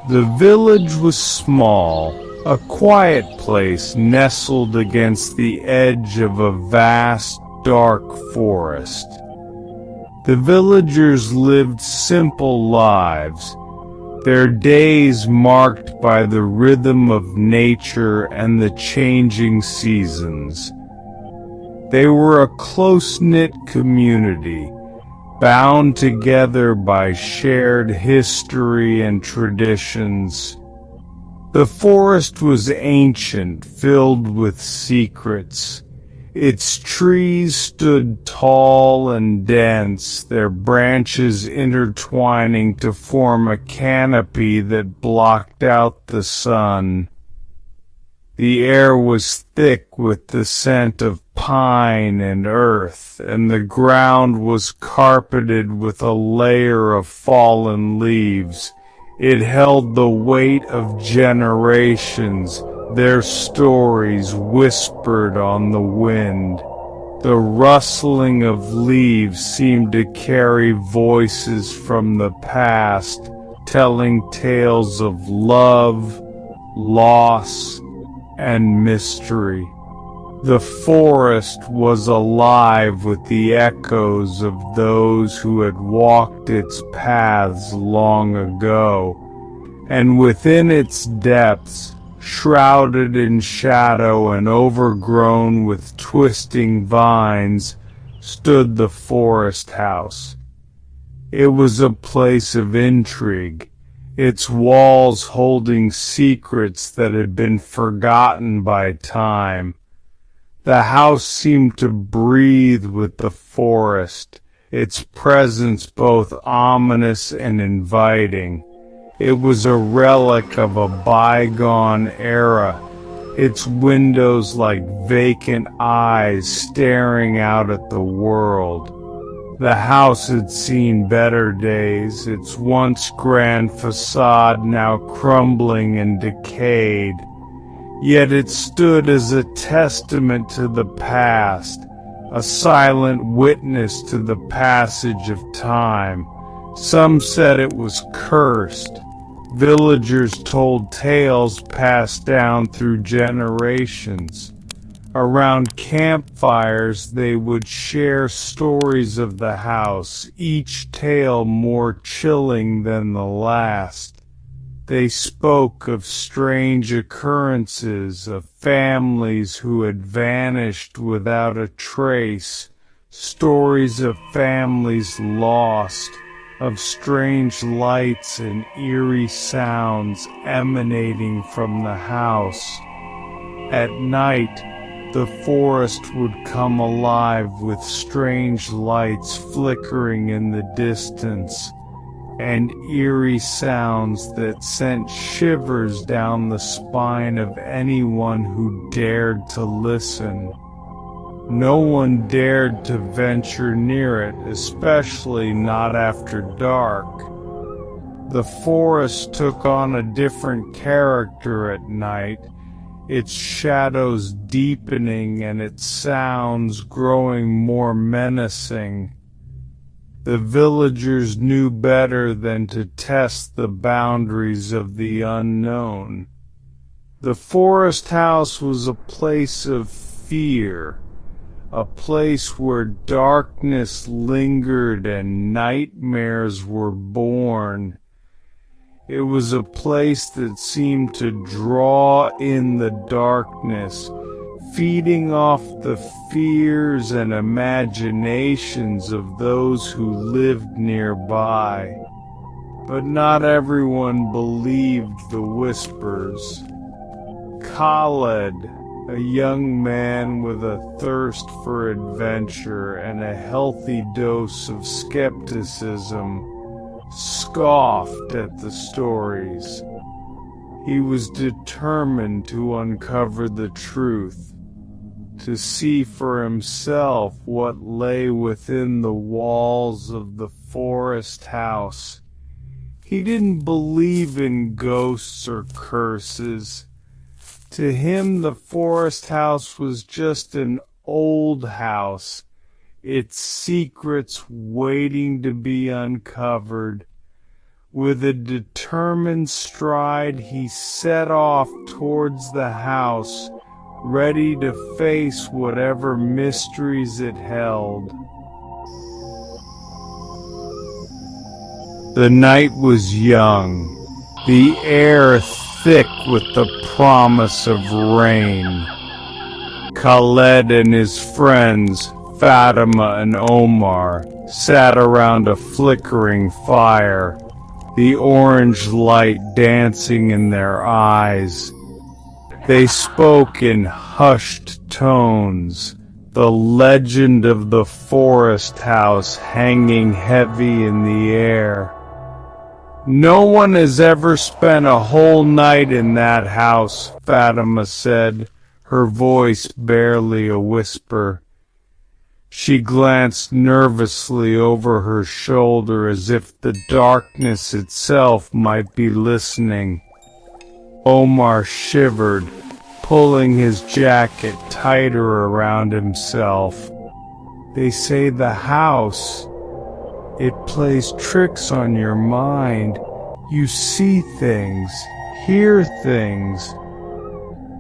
The village was small, a quiet place nestled against the edge of a vast, dark forest. The villagers lived simple lives, their days marked by the rhythm of nature and the changing seasons. They were a close-knit community, bound together by shared history and traditions. The forest was ancient, filled with secrets. Its trees stood tall and dense, their branches intertwining to form a canopy that blocked out the sun. The air was thick with the scent of pine and earth, and the ground was carpeted with a layer of fallen leaves. It held the weight of generations, their stories whispered on the wind. The rustling of leaves seemed to carry voices from the past, telling tales of love, loss, and mystery. The forest was alive with the echoes of those who had walked its paths long ago, and within its depths, shrouded in shadow and overgrown with twisting vines, stood the forest house. It was a place of intrigue, its walls holding secrets that had been forgotten by time. The house seemed to breathe with the forest, its presence both ominous and inviting. It was a relic of a bygone era, its windows like vacant eyes staring out at the world. The house had seen better days, its once grand facade now crumbling and decayed. Yet it stood as a testament to the past, a silent witness to the passage of time. Some said it was cursed. Villagers told tales passed down through generations. Around campfires they would share stories of the house, each tale more chilling than the last. They spoke of strange occurrences, of families who had vanished without a trace, stories of families lost, of strange lights and eerie sounds emanating from the house. At night, the forest would come alive with strange lights flickering in the distance, and eerie sounds that sent shivers down the spine of anyone who dared to listen. No one dared to venture near it, especially not after dark. The forest took on a different character at night, its shadows deepening and its sounds growing more menacing. The villagers knew better than to test the boundaries of the unknown. The forest house was a place of fear, a place where darkness lingered and nightmares were born. It was a place that seemed to draw in the darkness, feeding off the fears and imaginations of those who lived nearby. But not everyone believed the whispers. Khaled, a young man with a thirst for adventure and a healthy dose of skepticism, scoffed at the stories. He was determined to uncover the truth, to see for himself what lay within the walls of the forest house. He didn't believe in ghosts or curses. To him, the forest house was just an old house, its secrets waiting to be uncovered. With a determined stride, he set off towards the house, ready to face whatever mysteries it held. The night was young, the air thick with the promise of rain. Khaled and his friends, Fatima and Omar, sat around a flickering fire, the orange light dancing in their eyes. They spoke in hushed tones, the legend of the forest house hanging heavy in the air. "No one has ever spent a whole night in that house," Fatima said, her voice barely a whisper. She glanced nervously over her shoulder as if the darkness itself might be listening. Omar shivered, pulling his jacket tighter around himself. "They say the house, it plays tricks on your mind. You see things, hear things."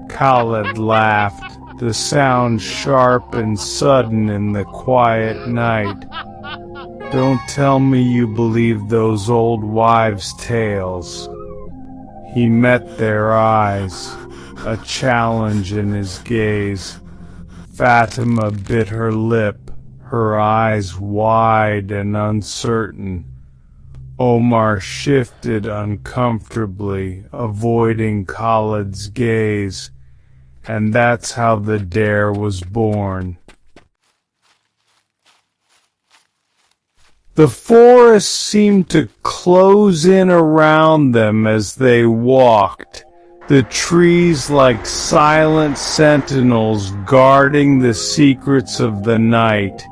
Khaled laughed, the sound sharp and sudden in the quiet night. "Don't tell me you believe those old wives' tales." He met their eyes, a challenge in his gaze. Fatima bit her lip, her eyes wide and uncertain. Omar shifted uncomfortably, avoiding Khaled's gaze. And that's how the dare was born. The forest seemed to close in around them as they walked, the trees like silent sentinels guarding the secrets of the night.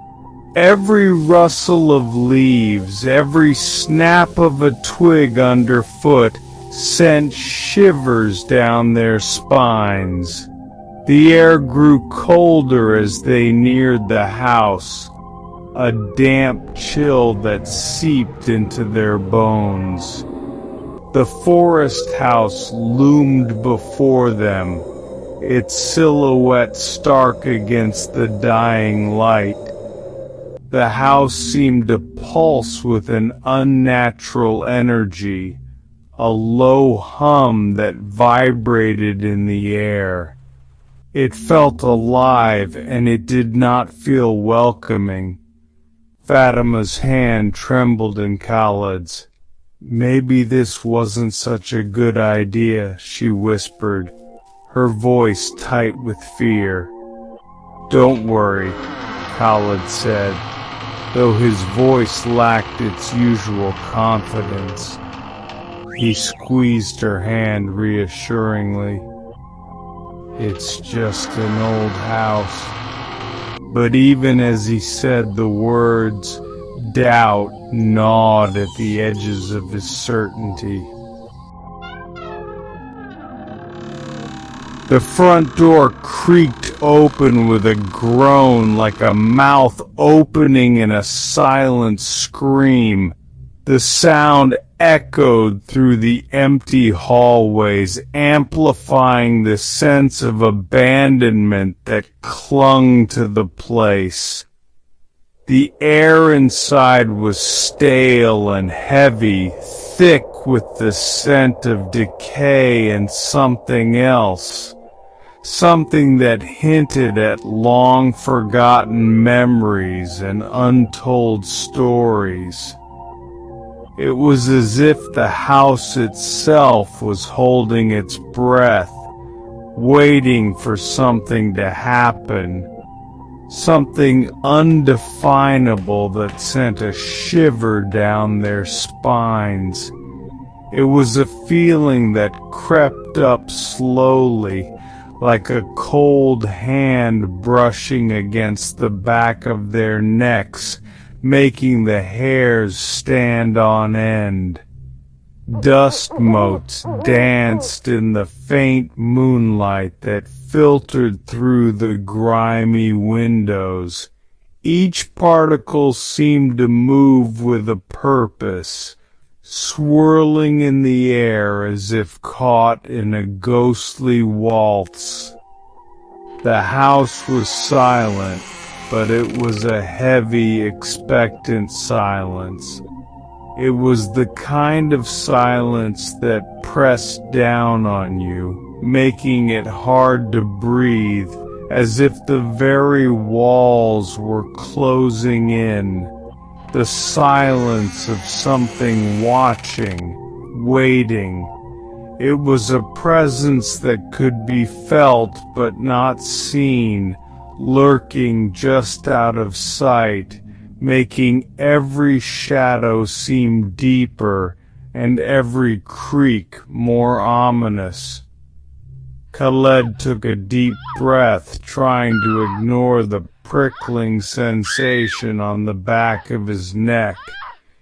Every rustle of leaves, every snap of a twig underfoot sent shivers down their spines. The air grew colder as they neared the house, a damp chill that seeped into their bones. The forest house loomed before them, its silhouette stark against the dying light. The house seemed to pulse with an unnatural energy, a low hum that vibrated in the air. It felt alive, and it did not feel welcoming. Fatima's hand trembled in Khaled's. "Maybe this wasn't such a good idea," she whispered, her voice tight with fear. "Don't worry," Khaled said, though his voice lacked its usual confidence. He squeezed her hand reassuringly. "It's just an old house." But even as he said the words, doubt gnawed at the edges of his certainty. The front door creaked open with a groan, like a mouth opening in a silent scream. The sound echoed through the empty hallways, amplifying the sense of abandonment that clung to the place. The air inside was stale and heavy, thick with the scent of decay and something else. Something that hinted at long-forgotten memories and untold stories. It was as if the house itself was holding its breath, waiting for something to happen. Something undefinable that sent a shiver down their spines. It was a feeling that crept up slowly, like a cold hand brushing against the back of their necks, making the hairs stand on end. Dust motes danced in the faint moonlight that filtered through the grimy windows. Each particle seemed to move with a purpose, swirling in the air as if caught in a ghostly waltz. The house was silent, but it was a heavy, expectant silence. It was the kind of silence that pressed down on you, making it hard to breathe, as if the very walls were closing in. The silence of something watching, waiting. It was a presence that could be felt but not seen, lurking just out of sight, making every shadow seem deeper and every creak more ominous. Khaled took a deep breath, trying to ignore the prickling sensation on the back of his neck.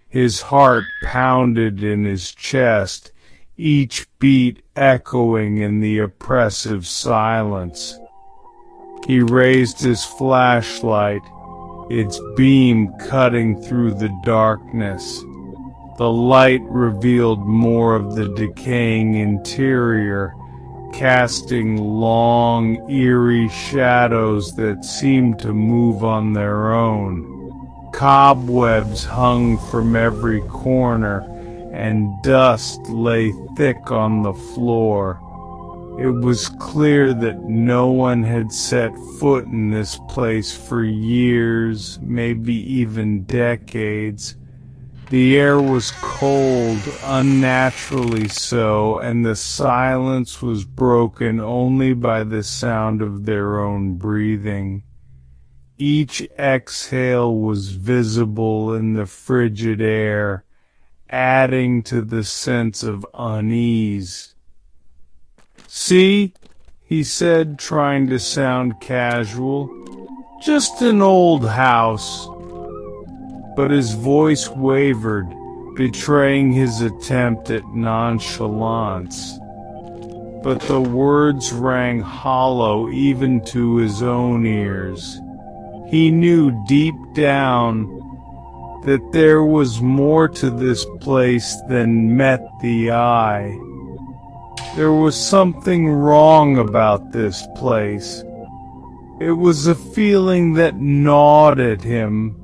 His heart pounded in his chest, each beat echoing in the oppressive silence. He raised his flashlight, its beam cutting through the darkness. The light revealed more of the decaying interior, casting long, eerie shadows that seemed to move on their own. Cobwebs hung from every corner, and dust lay thick on the floor. It was clear that no one had set foot in this place for years, maybe even decades. The air was cold, unnaturally so, and the silence was broken only by the sound of their own breathing. Each exhale was visible in the frigid air, adding to the sense of unease. "See," he said, trying to sound casual, "just an old house." But his voice wavered, betraying his attempt at nonchalance. But the words rang hollow even to his own ears. He knew deep down that there was more to this place than met the eye. There was something wrong about this place. It was a feeling that gnawed at him,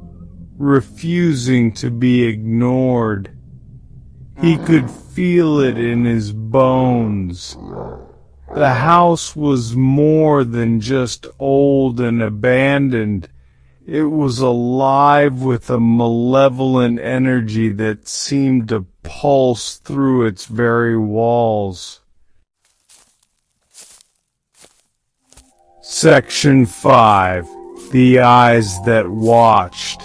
refusing to be ignored. He could feel it in his bones. The house was more than just old and abandoned. It was alive with a malevolent energy that seemed to pulse through its very walls. Section 5. The Eyes That Watched.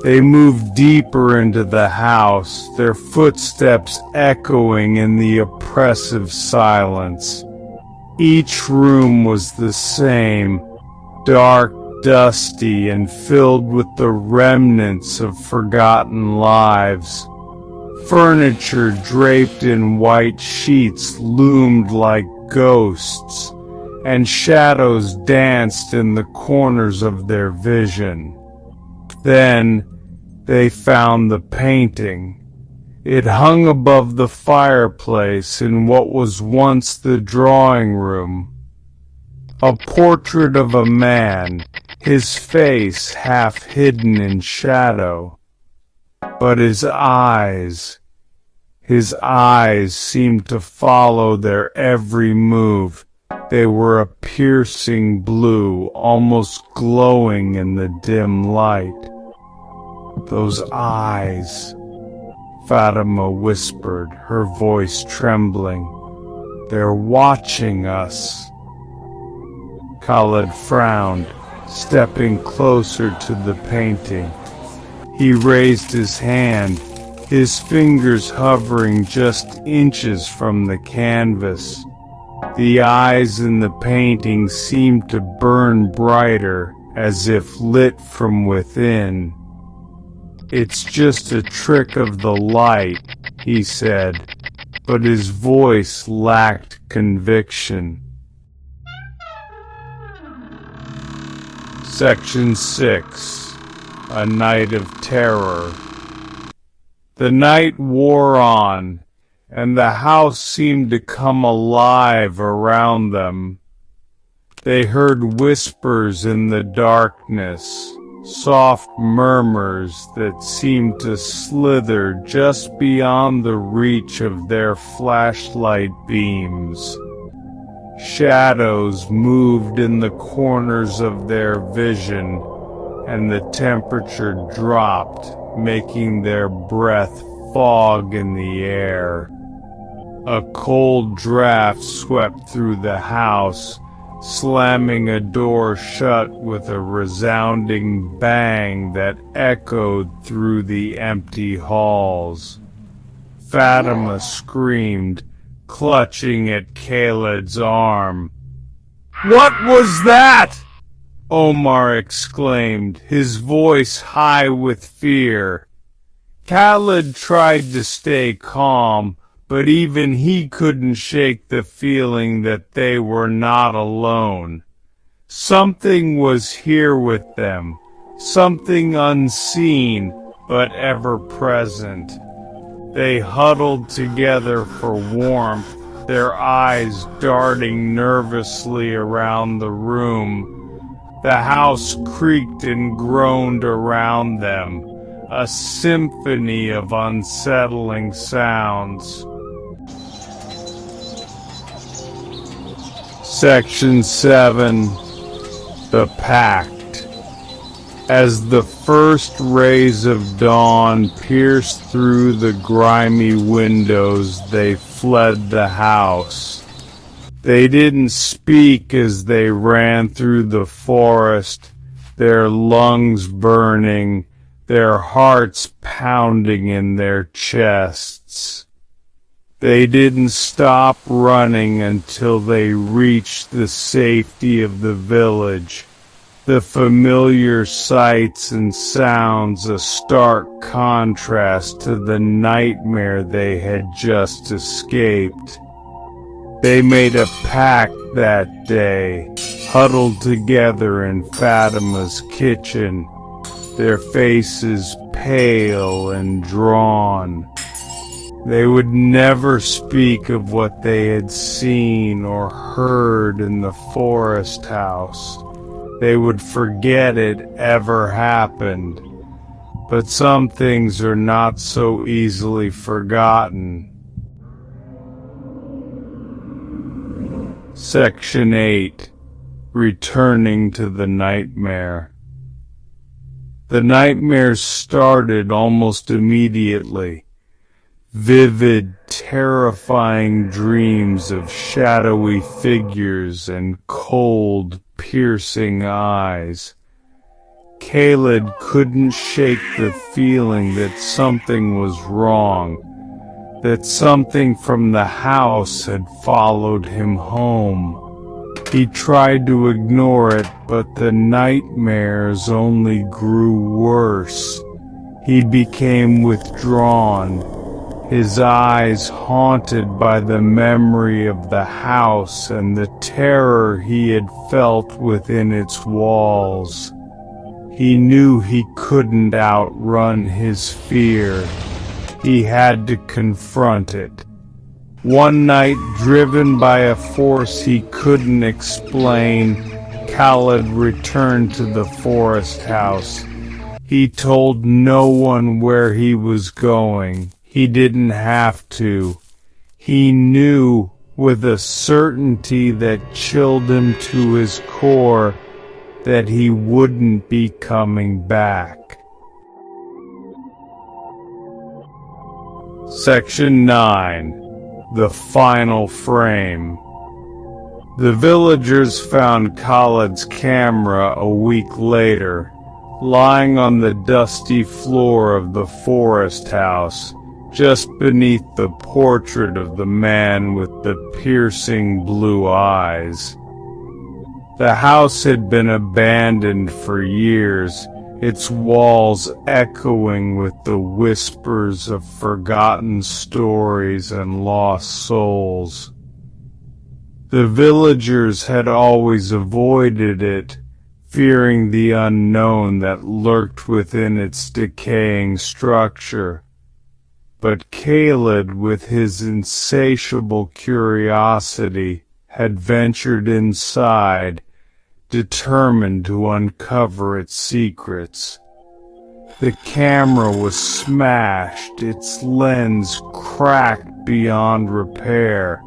They moved deeper into the house, their footsteps echoing in the oppressive silence. Each room was the same, dark, dusty, and filled with the remnants of forgotten lives. Furniture draped in white sheets loomed like ghosts, and shadows danced in the corners of their vision. Then they found the painting. It hung above the fireplace in what was once the drawing room. A portrait of a man, his face half hidden in shadow. But his eyes seemed to follow their every move. They were a piercing blue, almost glowing in the dim light. "Those eyes," Fatima whispered, her voice trembling. "They're watching us." Khaled frowned, stepping closer to the painting. He raised his hand, his fingers hovering just inches from the canvas. The eyes in the painting seemed to burn brighter, as if lit from within. "It's just a trick of the light," he said, but his voice lacked conviction. Section 6. A Night of Terror. The night wore on, and the house seemed to come alive around them. They heard whispers in the darkness, soft murmurs that seemed to slither just beyond the reach of their flashlight beams. Shadows moved in the corners of their vision, and the temperature dropped, making their breath fog in the air. A cold draft swept through the house, slamming a door shut with a resounding bang that echoed through the empty halls. Fatima screamed, clutching at Khaled's arm. "What was that?" Omar exclaimed, his voice high with fear. Khaled tried to stay calm, but even he couldn't shake the feeling that they were not alone. Something was here with them, something unseen but ever present. They huddled together for warmth, their eyes darting nervously around the room. The house creaked and groaned around them, a symphony of unsettling sounds. Section 7. The Pact. As the first rays of dawn pierced through the grimy windows, they fled the house. They didn't speak as they ran through the forest, their lungs burning, their hearts pounding in their chests. They didn't stop running until they reached the safety of the village, the familiar sights and sounds a stark contrast to the nightmare they had just escaped. They made a pact that day, huddled together in Fatima's kitchen, their faces pale and drawn. They would never speak of what they had seen or heard in the forest house. They would forget it ever happened. But some things are not so easily forgotten. Section 8. Returning to the nightmare. The nightmares started almost immediately. Vivid, terrifying dreams of shadowy figures and cold, piercing eyes. Khaled couldn't shake the feeling that something was wrong, that something from the house had followed him home. He tried to ignore it, but the nightmares only grew worse. He became withdrawn, his eyes haunted by the memory of the house and the terror he had felt within its walls. He knew he couldn't outrun his fear. He had to confront it. One night, driven by a force he couldn't explain, Khaled returned to the forest house. He told no one where he was going. He didn't have to. He knew with a certainty that chilled him to his core that he wouldn't be coming back. Section 9. The Final Frame. The villagers found Khaled's camera a week later, lying on the dusty floor of the forest house, just beneath the portrait of the man with the piercing blue eyes. The house had been abandoned for years, its walls echoing with the whispers of forgotten stories and lost souls. The villagers had always avoided it, fearing the unknown that lurked within its decaying structure. But Khaled, with his insatiable curiosity, had ventured inside, determined to uncover its secrets. The camera was smashed, its lens cracked beyond repair.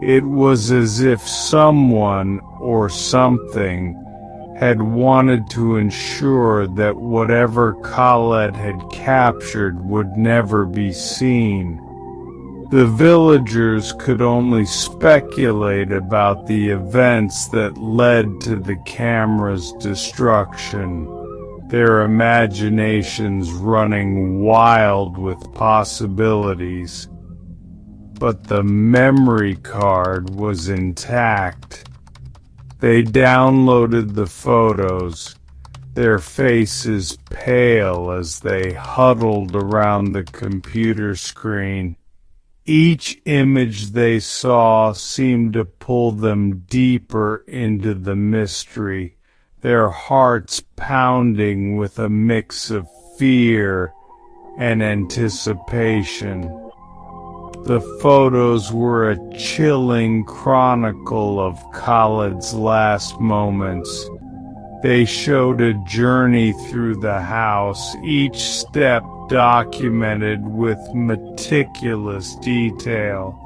It was as if someone, or something, had wanted to ensure that whatever Khaled had captured would never be seen. The villagers could only speculate about the events that led to the camera's destruction, their imaginations running wild with possibilities. But the memory card was intact. They downloaded the photos, their faces pale as they huddled around the computer screen. Each image they saw seemed to pull them deeper into the mystery, their hearts pounding with a mix of fear and anticipation. The photos were a chilling chronicle of Khaled's last moments. They showed a journey through the house, each step documented with meticulous detail.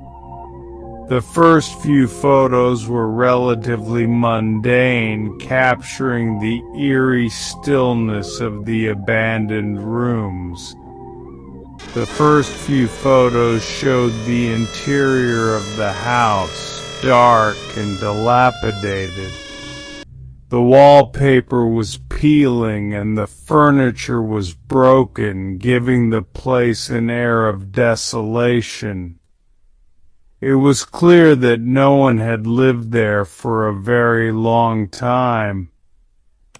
The first few photos were relatively mundane, capturing the eerie stillness of the abandoned rooms. The first few photos showed the interior of the house, dark and dilapidated. The wallpaper was peeling and the furniture was broken, giving the place an air of desolation. It was clear that no one had lived there for a very long time.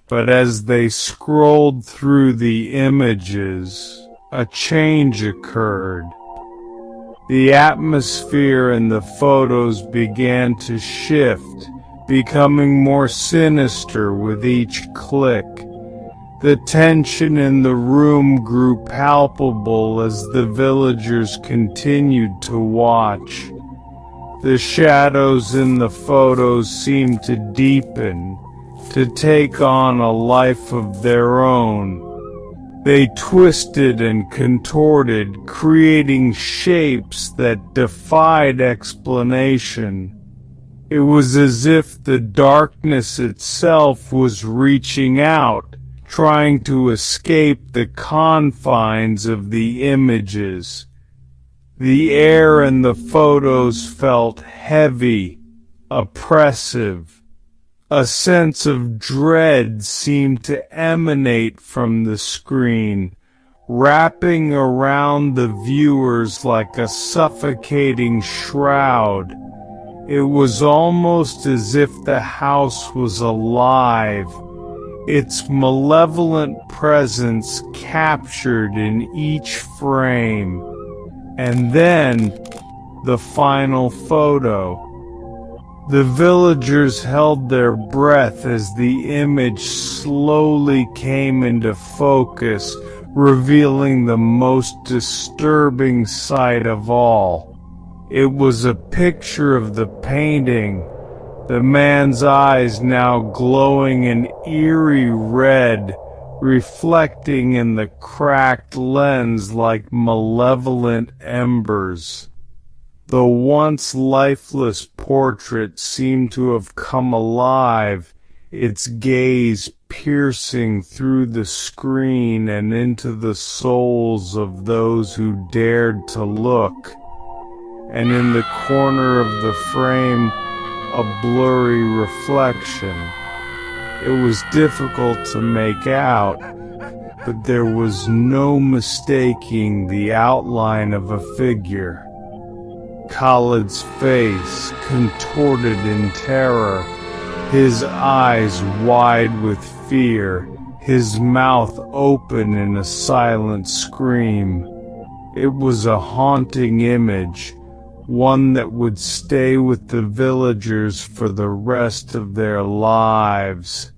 But as they scrolled through the images, a change occurred. The atmosphere in the photos began to shift, becoming more sinister with each click. The tension in the room grew palpable as the villagers continued to watch. The shadows in the photos seemed to deepen, to take on a life of their own. They twisted and contorted, creating shapes that defied explanation. It was as if the darkness itself was reaching out, trying to escape the confines of the images. The air in the photos felt heavy, oppressive. A sense of dread seemed to emanate from the screen, wrapping around the viewers like a suffocating shroud. It was almost as if the house was alive, its malevolent presence captured in each frame. And then, the final photo. The villagers held their breath as the image slowly came into focus, revealing the most disturbing sight of all. It was a picture of the painting, the man's eyes now glowing an eerie red, reflecting in the cracked lens like malevolent embers. The once lifeless portrait seemed to have come alive, its gaze piercing through the screen and into the souls of those who dared to look. And in the corner of the frame, a blurry reflection. It was difficult to make out, but there was no mistaking the outline of a figure. Khaled's face contorted in terror, his eyes wide with fear, his mouth open in a silent scream. It was a haunting image, one that would stay with the villagers for the rest of their lives.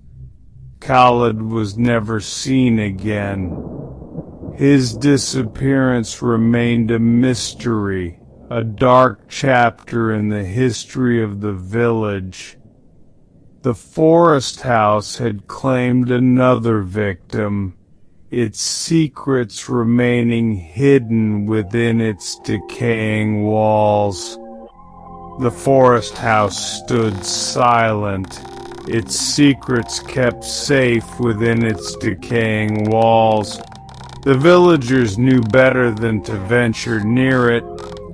Khaled was never seen again. His disappearance remained a mystery, a dark chapter in the history of the village. The forest house had claimed another victim, its secrets remaining hidden within its decaying walls. The forest house stood silent, its secrets kept safe within its decaying walls. The villagers knew better than to venture near it,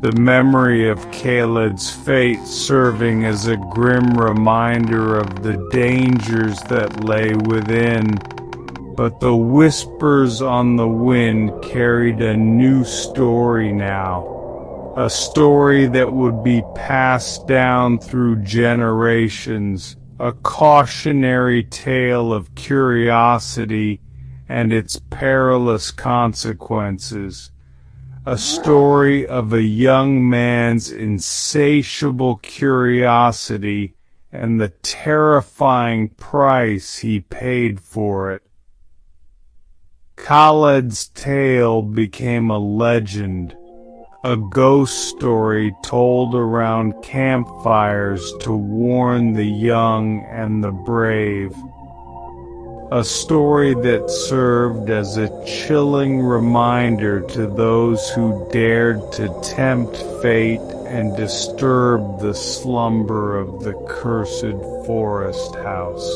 the memory of Khaled's fate serving as a grim reminder of the dangers that lay within. But the whispers on the wind carried a new story now, a story that would be passed down through generations, a cautionary tale of curiosity and its perilous consequences, a story of a young man's insatiable curiosity and the terrifying price he paid for it. Khaled's tale became a legend, a ghost story told around campfires to warn the young and the brave. A story that served as a chilling reminder to those who dared to tempt fate and disturb the slumber of the cursed forest house.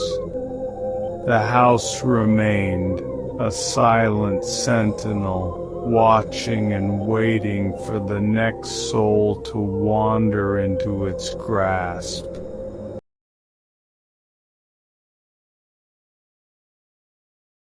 The house remained, a silent sentinel, watching and waiting for the next soul to wander into its grasp.